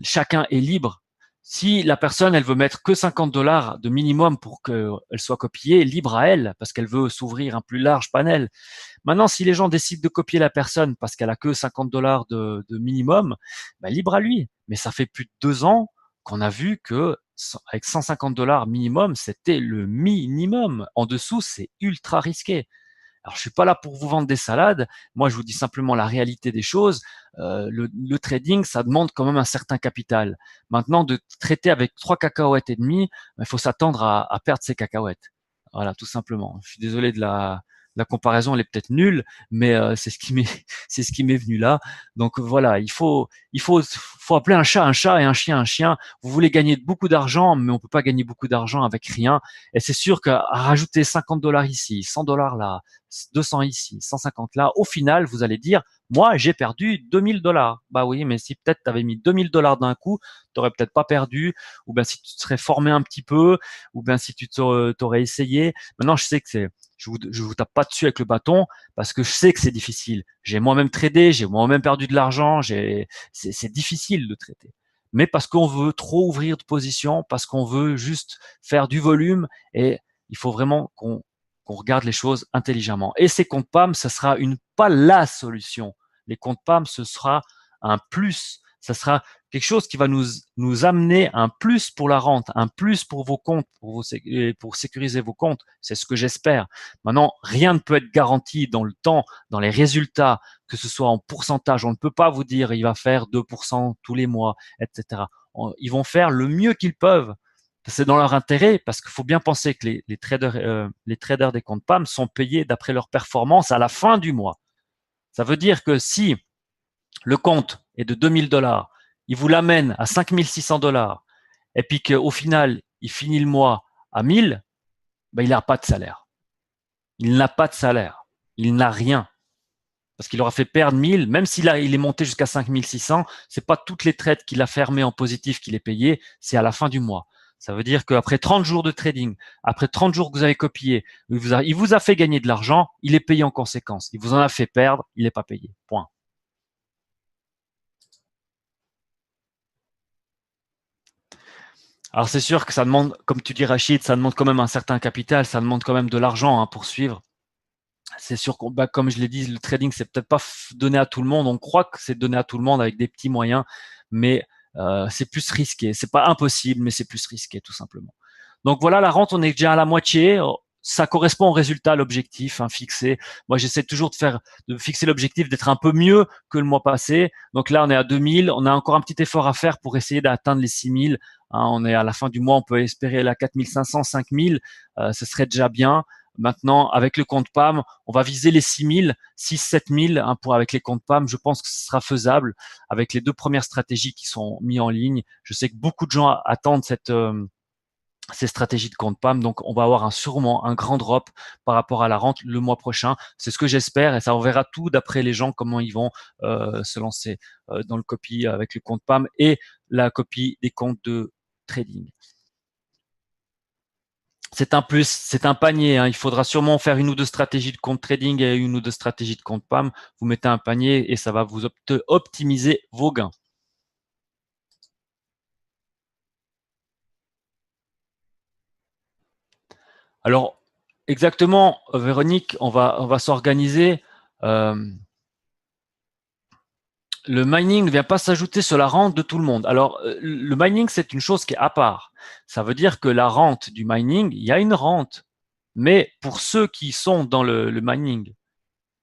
chacun est libre. Si la personne elle veut mettre que 50 dollars de minimum pour qu'elle soit copiée, libre à elle parce qu'elle veut s'ouvrir un plus large panel. Maintenant, si les gens décident de copier la personne parce qu'elle a que 50 dollars de minimum, bah, libre à lui. Mais ça fait plus de 2 ans qu'on a vu que avec 150 dollars minimum, c'était le minimum. En dessous, c'est ultra risqué. Alors, je suis pas là pour vous vendre des salades. Moi, je vous dis simplement la réalité des choses. Le trading, ça demande quand même un certain capital. Maintenant, de traiter avec 3 cacahuètes et demi, il faut s'attendre à perdre ces cacahuètes. Voilà, tout simplement. Je suis désolé de la comparaison, elle est peut-être nulle, mais c'est ce qui m'est, c'est ce qui m'est venu là. Donc voilà, faut appeler un chat et un chien. Vous voulez gagner beaucoup d'argent, mais on peut pas gagner beaucoup d'argent avec rien. Et c'est sûr qu'à rajouter 50 dollars ici, 100 dollars là, 200 ici, 150 là, au final, vous allez dire, moi, j'ai perdu 2000 dollars. Bah oui, mais si peut-être tu avais mis 2000 dollars d'un coup, tu n'aurais peut-être pas perdu, ou bien si tu te serais formé un petit peu, ou bien si tu t'aurais essayé. Maintenant, je sais que je vous tape pas dessus avec le bâton parce que je sais que c'est difficile. J'ai moi-même tradé, j'ai moi-même perdu de l'argent, c'est difficile de traiter. Mais parce qu'on veut trop ouvrir de position, parce qu'on veut juste faire du volume, et il faut vraiment qu'on regarde les choses intelligemment. Et ces comptes PAM, ce sera pas la solution. Les comptes PAM, ce sera un plus. Ça sera quelque chose qui va nous amener un plus pour la rente, un plus pour vos comptes, pour sécuriser vos comptes. C'est ce que j'espère. Maintenant, rien ne peut être garanti dans le temps, dans les résultats, que ce soit en pourcentage. On ne peut pas vous dire il va faire 2% tous les mois, etc. Ils vont faire le mieux qu'ils peuvent. C'est dans leur intérêt parce qu'il faut bien penser que les traders des comptes PAM sont payés d'après leur performance à la fin du mois. Ça veut dire que si le compte est de 2000 dollars, il vous l'amène à 5600 dollars, et puis qu'au final, il finit le mois à 1000, ben, il n'a pas de salaire. Il n'a pas de salaire. Il n'a rien. Parce qu'il aura fait perdre 1000, même s'il il est monté jusqu'à 5600, c'est pas toutes les trades qu'il a fermées en positif qu'il est payé, c'est à la fin du mois. Ça veut dire qu'après 30 jours de trading, après 30 jours que vous avez copié, il vous a fait gagner de l'argent, il est payé en conséquence. Il vous en a fait perdre, il n'est pas payé. Point. Alors c'est sûr que ça demande, comme tu dis Rachid, ça demande quand même un certain capital, ça demande quand même de l'argent hein, pour suivre. C'est sûr que, bah, comme je l'ai dit, le trading, c'est peut-être pas donné à tout le monde. On croit que c'est donné à tout le monde avec des petits moyens, mais c'est plus risqué. C'est pas impossible, mais c'est plus risqué, tout simplement. Donc voilà, la rente, on est déjà à la moitié. Ça correspond au résultat, à l'objectif hein, fixé. Moi, j'essaie toujours de fixer l'objectif d'être un peu mieux que le mois passé. Donc là, on est à 2000. On a encore un petit effort à faire pour essayer d'atteindre les 6000. Hein, on est à la fin du mois, on peut espérer la 4500, 5000. Ce serait déjà bien. Maintenant, avec le compte PAM, on va viser les 6000, 6, 7000 hein, avec les comptes PAM. Je pense que ce sera faisable avec les 2 premières stratégies qui sont mises en ligne. Je sais que beaucoup de gens attendent ces stratégies de compte PAM. Donc, on va avoir sûrement un grand drop par rapport à la rente le mois prochain. C'est ce que j'espère et ça on verra tout d'après les gens comment ils vont se lancer dans le copy avec le compte PAM et la copie des comptes de trading. C'est un plus, c'est un panier. Hein. Il faudra sûrement faire 1 ou 2 stratégies de compte trading et 1 ou 2 stratégies de compte PAM. Vous mettez un panier et ça va vous optimiser vos gains. Alors, exactement, Véronique, on va s'organiser. Euh, Le mining ne vient pas s'ajouter sur la rente de tout le monde. Alors, le mining, c'est une chose qui est à part. Ça veut dire que la rente du mining, il y a une rente, mais pour ceux qui sont dans le mining.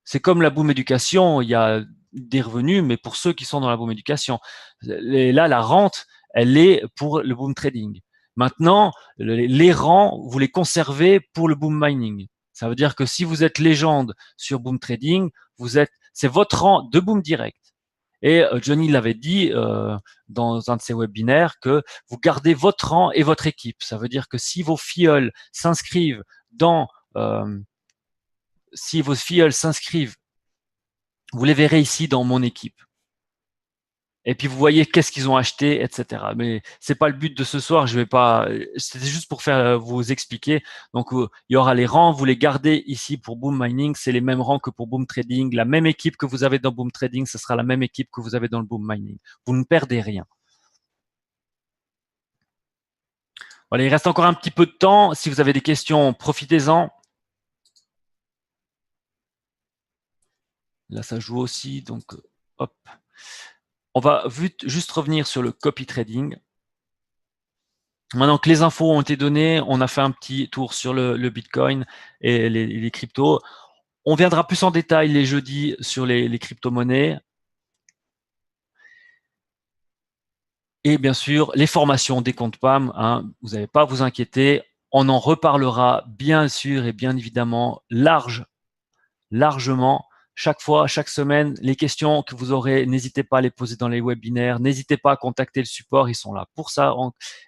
C'est comme la boom éducation, il y a des revenus, mais pour ceux qui sont dans la boom éducation. Et là, la rente, elle est pour le boom trading. Maintenant, les rangs, vous les conservez pour le boom mining. Ça veut dire que si vous êtes légende sur boom trading, c'est votre rang de boom direct. Et Johnny l'avait dit dans un de ses webinaires que vous gardez votre rang et votre équipe. Ça veut dire que si vos filleuls s'inscrivent dans vous les verrez ici dans mon équipe. Et puis vous voyez qu'est-ce qu'ils ont acheté, etc. Mais c'est pas le but de ce soir. Je vais pas. C'était juste pour faire vous expliquer. Donc il y aura les rangs. Vous les gardez ici pour Boom Mining. C'est les mêmes rangs que pour Boom Trading. La même équipe que vous avez dans Boom Trading, ce sera la même équipe que vous avez dans le Boom Mining. Vous ne perdez rien. Voilà, il reste encore un petit peu de temps. Si vous avez des questions, profitez-en. Là, ça joue aussi. Donc, hop. On va juste revenir sur le copy trading. Maintenant que les infos ont été données, on a fait un petit tour sur le Bitcoin et les cryptos. On viendra plus en détail les jeudis sur les crypto-monnaies. Et bien sûr, les formations des comptes PAM, hein, vous n'avez pas à vous inquiéter. On en reparlera bien sûr et bien évidemment largement. Chaque fois, chaque semaine, les questions que vous aurez, n'hésitez pas à les poser dans les webinaires. N'hésitez pas à contacter le support, ils sont là pour ça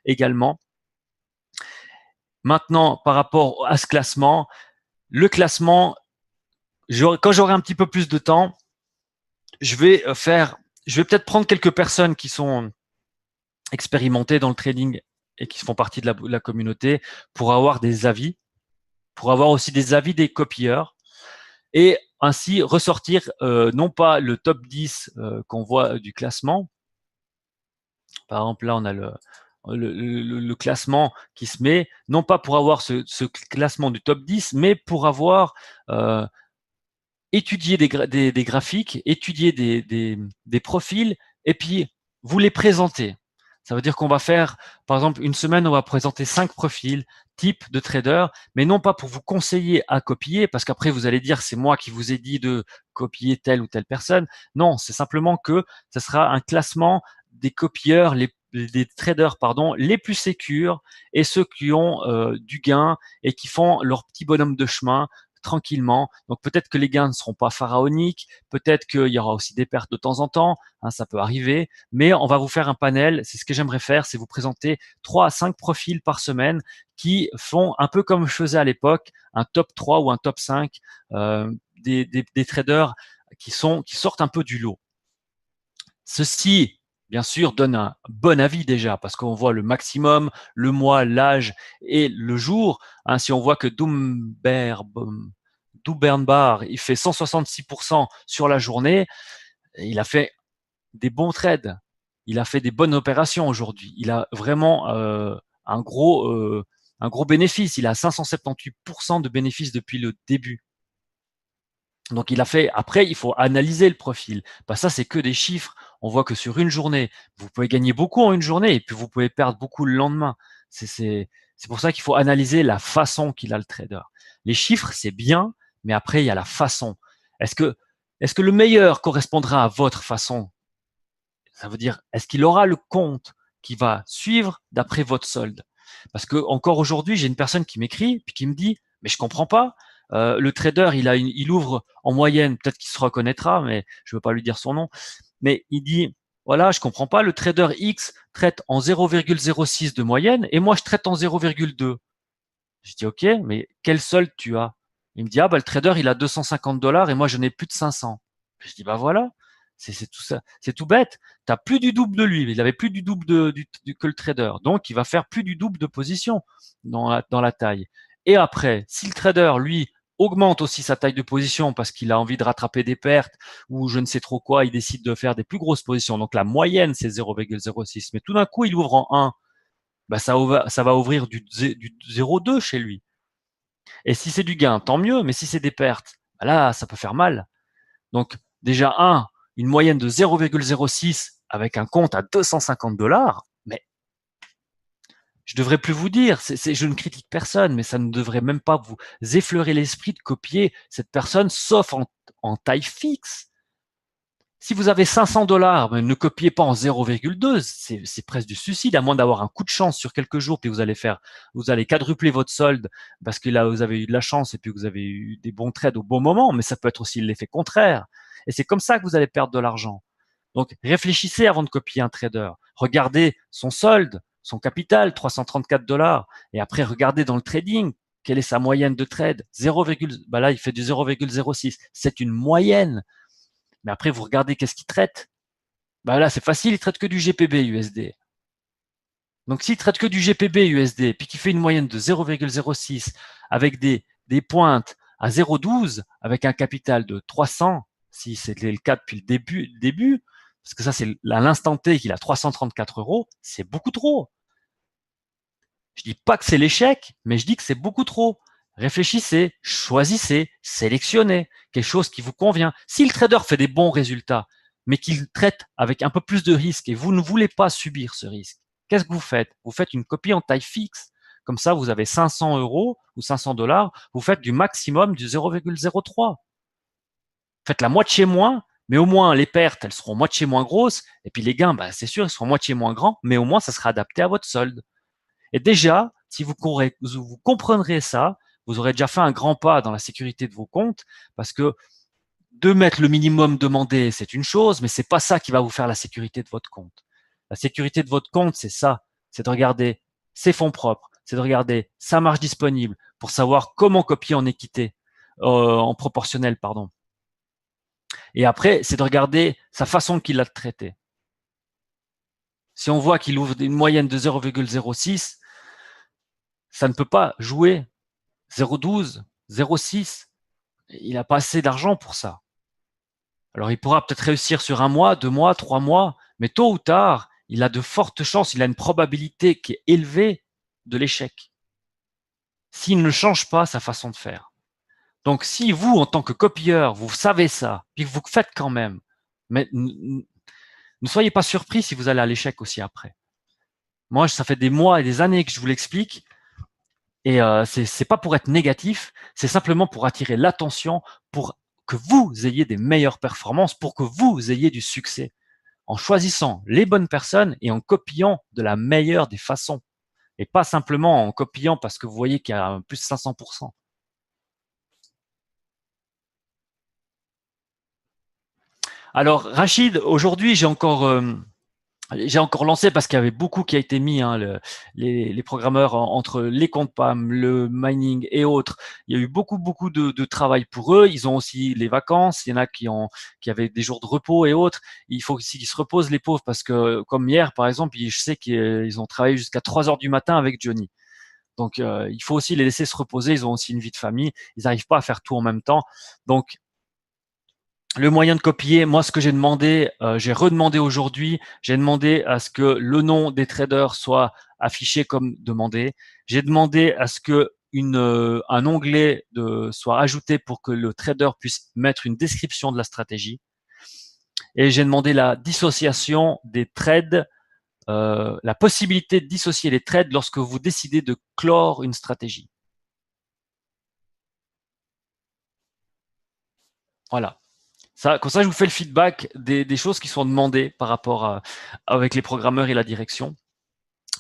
également. Maintenant, par rapport à ce classement, le classement, quand j'aurai un petit peu plus de temps, je vais peut-être prendre quelques personnes qui sont expérimentées dans le trading et qui font partie de la communauté pour avoir des avis, pour avoir aussi des avis des copieurs et ainsi ressortir non pas le top 10 qu'on voit du classement. Par exemple, là, on a le classement qui se met, non pas pour avoir ce classement du top 10, mais pour avoir étudier des graphiques, étudier des profils, et puis vous les présenter. Ça veut dire qu'on va faire, par exemple, une semaine, on va présenter 5 profils type de trader, mais non pas pour vous conseiller à copier, parce qu'après vous allez dire c'est moi qui vous ai dit de copier telle ou telle personne. Non, c'est simplement que ce sera un classement des copieurs, des traders les plus sécures et ceux qui ont du gain et qui font leur petit bonhomme de chemin tranquillement. Donc peut-être que les gains ne seront pas pharaoniques, peut-être qu'il y aura aussi des pertes de temps en temps, hein, ça peut arriver, mais on va vous faire un panel. C'est ce que j'aimerais faire, c'est vous présenter 3 à 5 profils par semaine qui font un peu comme je faisais à l'époque, un top 3 ou un top 5 des traders qui sortent un peu du lot. Ceci, bien sûr, donne un bon avis déjà, parce qu'on voit le maximum, le mois, l'âge et le jour. Hein, si on voit que Bernbar, il fait 166% sur la journée, il a fait des bons trades, il a fait des bonnes opérations aujourd'hui. Il a vraiment un gros bénéfice. Il a 578% de bénéfice depuis le début. Donc il a fait. Après, il faut analyser le profil. Bah, ça, c'est que des chiffres. On voit que sur une journée, vous pouvez gagner beaucoup en une journée et puis vous pouvez perdre beaucoup le lendemain. C'est pour ça qu'il faut analyser la façon qu'il a le trader. Les chiffres, c'est bien, mais après, il y a la façon. Est-ce que le meilleur correspondra à votre façon? Ça veut dire, est-ce qu'il aura le compte qui va suivre d'après votre solde? Parce que encore aujourd'hui, j'ai une personne qui m'écrit puis qui me dit, mais je comprends pas. Le trader, il ouvre en moyenne, peut-être qu'il se reconnaîtra, mais je veux pas lui dire son nom. Mais il dit, voilà, je comprends pas. Le trader X traite en 0,06 de moyenne et moi je traite en 0,2. Je dis, ok, mais quel solde tu as? Il me dit, ah bah le trader il a 250 $ et moi je n'ai plus de 500. Je dis, bah voilà, c'est tout ça, c'est tout bête. T'as plus du double de lui, il avait plus du double que le trader, donc il va faire plus du double de position dans la taille. Et après, si le trader lui augmente aussi sa taille de position parce qu'il a envie de rattraper des pertes ou je ne sais trop quoi, il décide de faire des plus grosses positions. Donc la moyenne c'est 0,06, mais tout d'un coup il ouvre en 1. Bah ça va ouvrir du 0,2 chez lui. Et si c'est du gain, tant mieux, mais si c'est des pertes, bah là, ça peut faire mal. Donc déjà, une moyenne de 0,06 avec un compte à 250 $, mais je devrais plus vous dire, je ne critique personne, mais ça ne devrait même pas vous effleurer l'esprit de copier cette personne, sauf en taille fixe. Si vous avez 500 $, mais ne copiez pas en 0,2, c'est presque du suicide, à moins d'avoir un coup de chance sur quelques jours, puis vous allez quadrupler votre solde parce que là, vous avez eu de la chance et puis vous avez eu des bons trades au bon moment, mais ça peut être aussi l'effet contraire. Et c'est comme ça que vous allez perdre de l'argent. Donc, réfléchissez avant de copier un trader. Regardez son solde, son capital, 334 $, et après, regardez dans le trading, quelle est sa moyenne de trade? 0, là, il fait du 0,06. C'est une moyenne. Mais après, vous regardez qu'est-ce qu'il traite. Là, c'est facile, il traite que du GPB USD. Donc, s'il traite que du GPB USD, puis qu'il fait une moyenne de 0,06 avec des pointes à 0,12, avec un capital de 300, si c'était le cas depuis le début, parce que ça, c'est à l'instant T qu'il a 334 €, c'est beaucoup trop. Je dis pas que c'est l'échec, mais je dis que c'est beaucoup trop. Réfléchissez, choisissez, sélectionnez quelque chose qui vous convient. Si le trader fait des bons résultats, mais qu'il traite avec un peu plus de risque et vous ne voulez pas subir ce risque, qu'est-ce que vous faites? Vous faites une copie en taille fixe. Comme ça, vous avez 500 € ou 500 $, vous faites du maximum du 0,03. Faites la moitié moins, mais au moins les pertes, elles seront moitié moins grosses, et puis les gains, c'est sûr, ils seront moitié moins grands, mais au moins ça sera adapté à votre solde. Et déjà, si vous comprendrez ça, vous aurez déjà fait un grand pas dans la sécurité de vos comptes, parce que de mettre le minimum demandé, c'est une chose, mais c'est pas ça qui va vous faire la sécurité de votre compte. La sécurité de votre compte, c'est ça, c'est de regarder ses fonds propres, c'est de regarder sa marge disponible pour savoir comment copier en équité, en proportionnel, pardon. Et après, c'est de regarder sa façon qu'il a de traiter. Si on voit qu'il ouvre une moyenne de 0,06, ça ne peut pas jouer 0,12, 0,6. Il n'a pas assez d'argent pour ça. Alors, il pourra peut-être réussir sur 1 mois, 2 mois, 3 mois, mais tôt ou tard, il a de fortes chances, il a une probabilité qui est élevée de l'échec. S'il ne change pas sa façon de faire. Donc, si vous, en tant que copieur, vous savez ça, puis que vous le faites quand même, mais ne soyez pas surpris si vous allez à l'échec aussi après. Moi, ça fait des mois et des années que je vous l'explique, et c'est pas pour être négatif, c'est simplement pour attirer l'attention, pour que vous ayez des meilleures performances, pour que vous ayez du succès, en choisissant les bonnes personnes et en copiant de la meilleure des façons, et pas simplement en copiant parce que vous voyez qu'il y a plus de 500%. Alors, Rachid, aujourd'hui, j'ai encore lancé parce qu'il y avait beaucoup qui a été mis, les programmeurs entre les comptes PAM, le mining et autres. Il y a eu beaucoup de travail pour eux. Ils ont aussi les vacances. Il y en a qui avaient des jours de repos et autres. Il faut aussi qu'ils se reposent, les pauvres, parce que comme hier, par exemple, je sais qu'ils ont travaillé jusqu'à 3 heures du matin avec Johnny. Donc, il faut aussi les laisser se reposer. Ils ont aussi une vie de famille. Ils n'arrivent pas à faire tout en même temps. Donc, le moyen de copier, moi, ce que j'ai demandé, j'ai redemandé aujourd'hui, j'ai demandé à ce que le nom des traders soit affiché comme demandé. J'ai demandé à ce que un onglet soit ajouté pour que le trader puisse mettre une description de la stratégie. Et j'ai demandé la dissociation des trades, la possibilité de dissocier les trades lorsque vous décidez de clore une stratégie. Voilà. Ça, comme ça, je vous fais le feedback des choses qui sont demandées par rapport avec les programmeurs et la direction.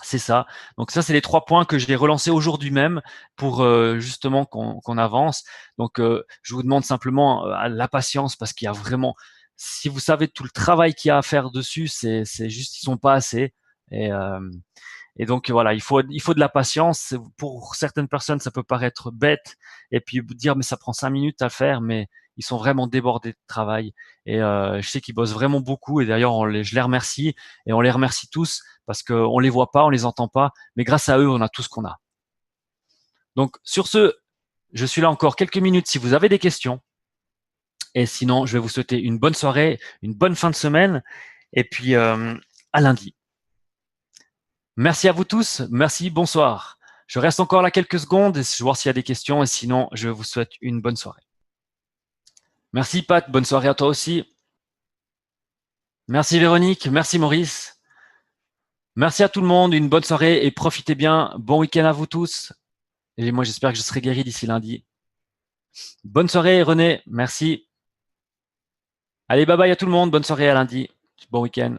C'est ça. Donc ça, c'est les 3 points que j'ai relancés aujourd'hui même pour justement qu'on avance. Donc, je vous demande simplement la patience parce qu'il y a vraiment, si vous savez tout le travail qu'il y a à faire dessus, c'est juste, ils sont pas assez. Et donc voilà, il faut de la patience. Pour certaines personnes, ça peut paraître bête et puis dire mais ça prend 5 minutes à faire, mais ils sont vraiment débordés de travail. Et je sais qu'ils bossent vraiment beaucoup. Et d'ailleurs, je les remercie et on les remercie tous parce qu'on les voit pas, on les entend pas, mais grâce à eux, on a tout ce qu'on a. Donc sur ce, je suis là encore quelques minutes si vous avez des questions. Et sinon, je vais vous souhaiter une bonne soirée, une bonne fin de semaine, et puis à lundi. Merci à vous tous. Merci, bonsoir. Je reste encore là quelques secondes et je vais voir s'il y a des questions et sinon, je vous souhaite une bonne soirée. Merci Pat, bonne soirée à toi aussi. Merci Véronique, merci Maurice. Merci à tout le monde, une bonne soirée et profitez bien. Bon week-end à vous tous. Et moi, j'espère que je serai guéri d'ici lundi. Bonne soirée René, merci. Allez, bye bye à tout le monde, bonne soirée à lundi. Bon week-end.